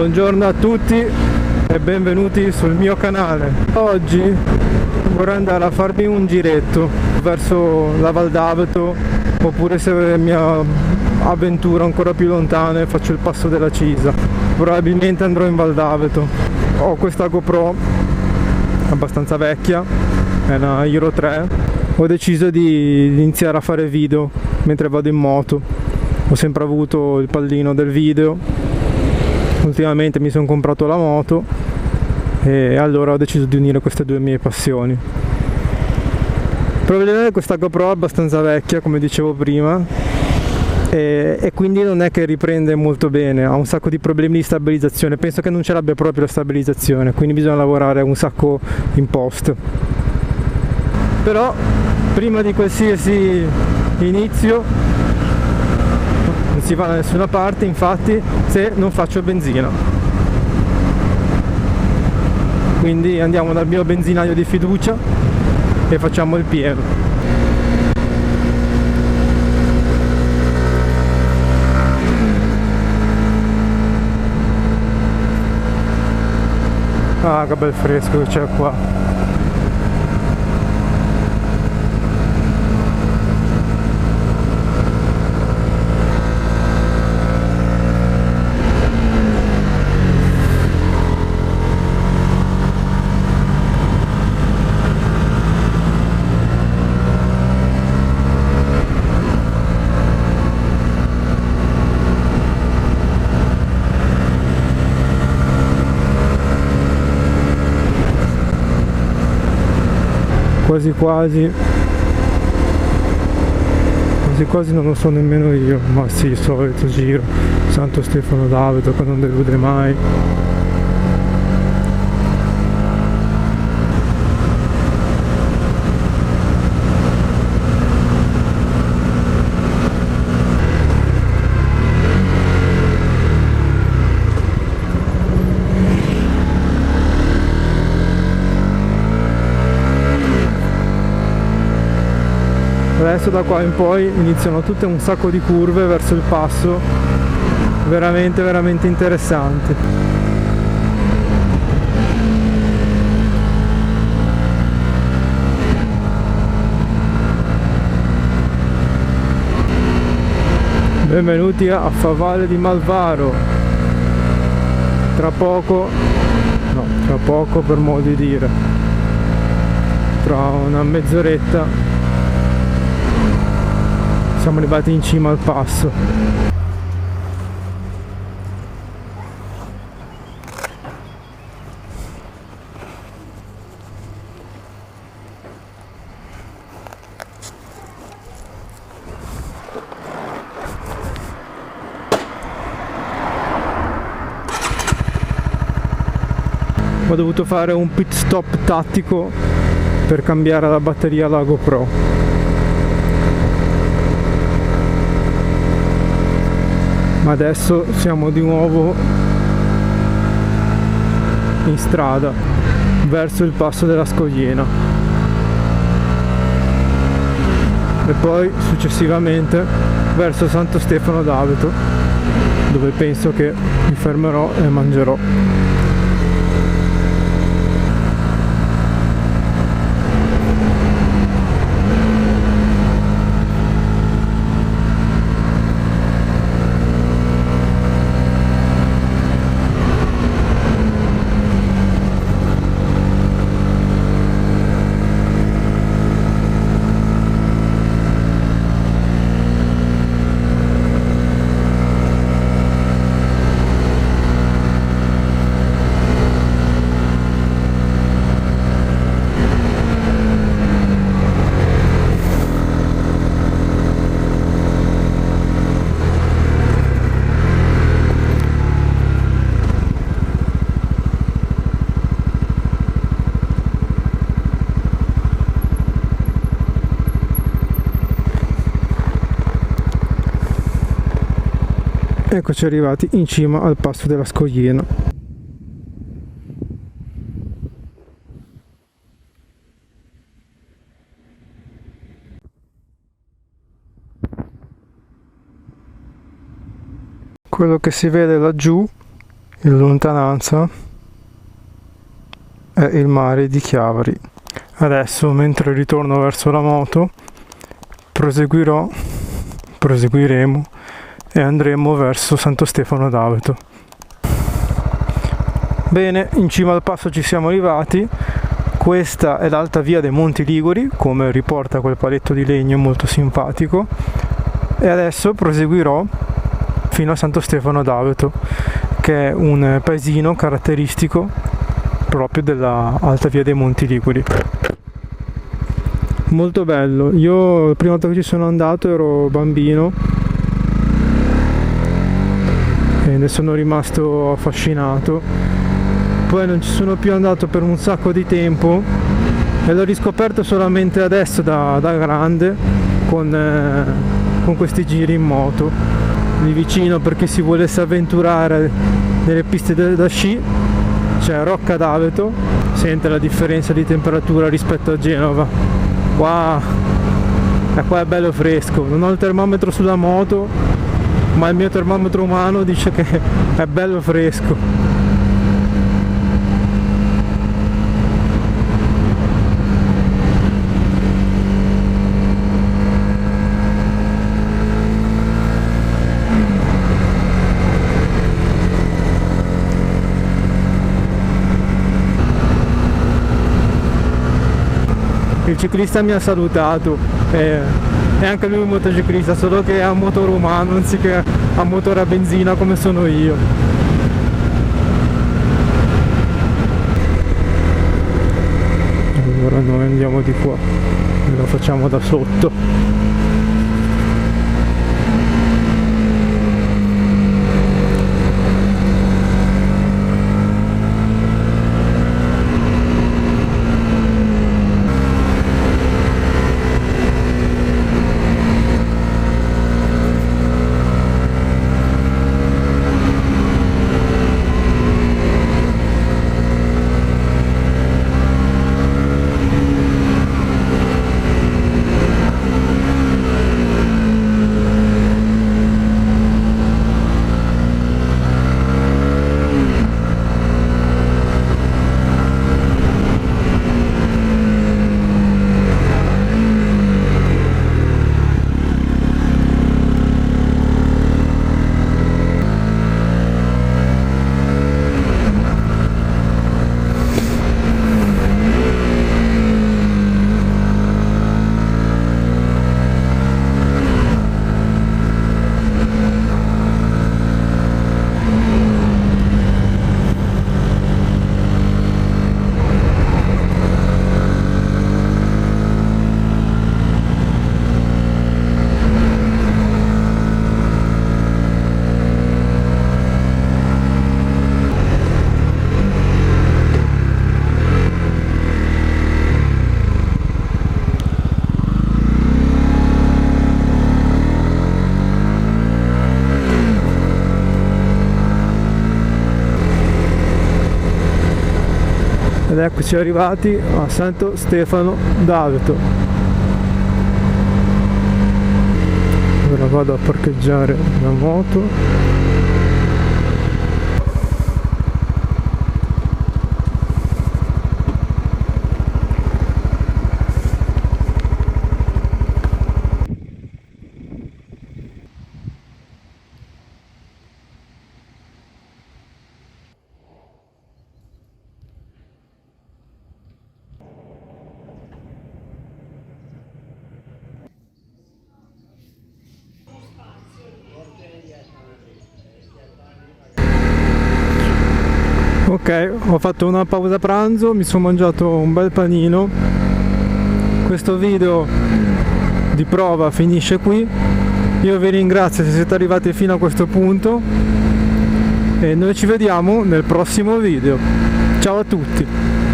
Buongiorno a tutti e benvenuti sul mio canale. Oggi vorrei andare a farmi un giretto verso la Val d'Aveto, oppure se mia avventura ancora più lontana faccio il passo della Cisa. Probabilmente andrò in Val d'Aveto. Ho questa GoPro abbastanza vecchia, è una Hero 3. Ho deciso di iniziare a fare video mentre vado in moto. Ho sempre avuto il pallino del video. Ultimamente mi sono comprato la moto e allora ho deciso di unire queste due mie passioni. Il problema è che questa GoPro è abbastanza vecchia, come dicevo prima, e quindi non è che riprende molto bene, ha un sacco di problemi di stabilizzazione. Penso che non ce l'abbia proprio la stabilizzazione, quindi bisogna lavorare un sacco in post. Però prima di qualsiasi inizio non si va da nessuna parte, infatti, se non faccio benzina. Quindi andiamo dal mio benzinaio di fiducia e facciamo il pieno. Ah, che bel fresco che c'è qua. Quasi non lo so nemmeno io, ma sì, il solito giro Santo Stefano d'Aveto che non delude mai. Adesso da qua in poi iniziano tutte un sacco di curve verso il passo, veramente interessanti. Benvenuti a Favale di Malvaro. Tra poco per modo di dire, tra una mezz'oretta siamo arrivati in cima al passo. Ho dovuto fare un pit stop tattico per cambiare la batteria alla GoPro. Ma adesso siamo di nuovo in strada verso il passo della Scogliena e poi successivamente verso Santo Stefano d'Aveto, dove penso che mi fermerò e mangerò. Eccoci arrivati in cima al passo della Scogliena. Quello che si vede laggiù in lontananza è il mare di Chiavari. Adesso, mentre ritorno verso la moto, proseguiremo e andremo verso Santo Stefano d'Aveto. Bene, in cima al passo ci siamo arrivati. Questa è l'alta via dei Monti Liguri, come riporta quel paletto di legno molto simpatico, e adesso proseguirò fino a Santo Stefano d'Aveto, che è un paesino caratteristico proprio della alta via dei Monti Liguri. Molto bello. Io la prima volta che ci sono andato ero bambino e ne sono rimasto affascinato. Poi non ci sono più andato per un sacco di tempo e l'ho riscoperto solamente adesso da grande con questi giri in moto lì vicino. Per chi si volesse avventurare nelle piste da sci c'è Rocca d'Aveto. Sente la differenza di temperatura rispetto a Genova. Wow, e qua è bello fresco. Non ho il termometro sulla moto, ma il mio termometro umano dice che è bello fresco. Il ciclista mi ha salutato, e anche lui è un motociclista, solo che ha un motore umano anziché a motore a benzina come sono io. Allora noi andiamo di qua e lo facciamo da sotto. Ed eccoci arrivati a Santo Stefano d'Aveto. Ora vado a parcheggiare la moto. Ok, ho fatto una pausa pranzo, mi sono mangiato un bel panino. Questo video di prova finisce qui. Io vi ringrazio se siete arrivati fino a questo punto e noi ci vediamo nel prossimo video. Ciao a tutti!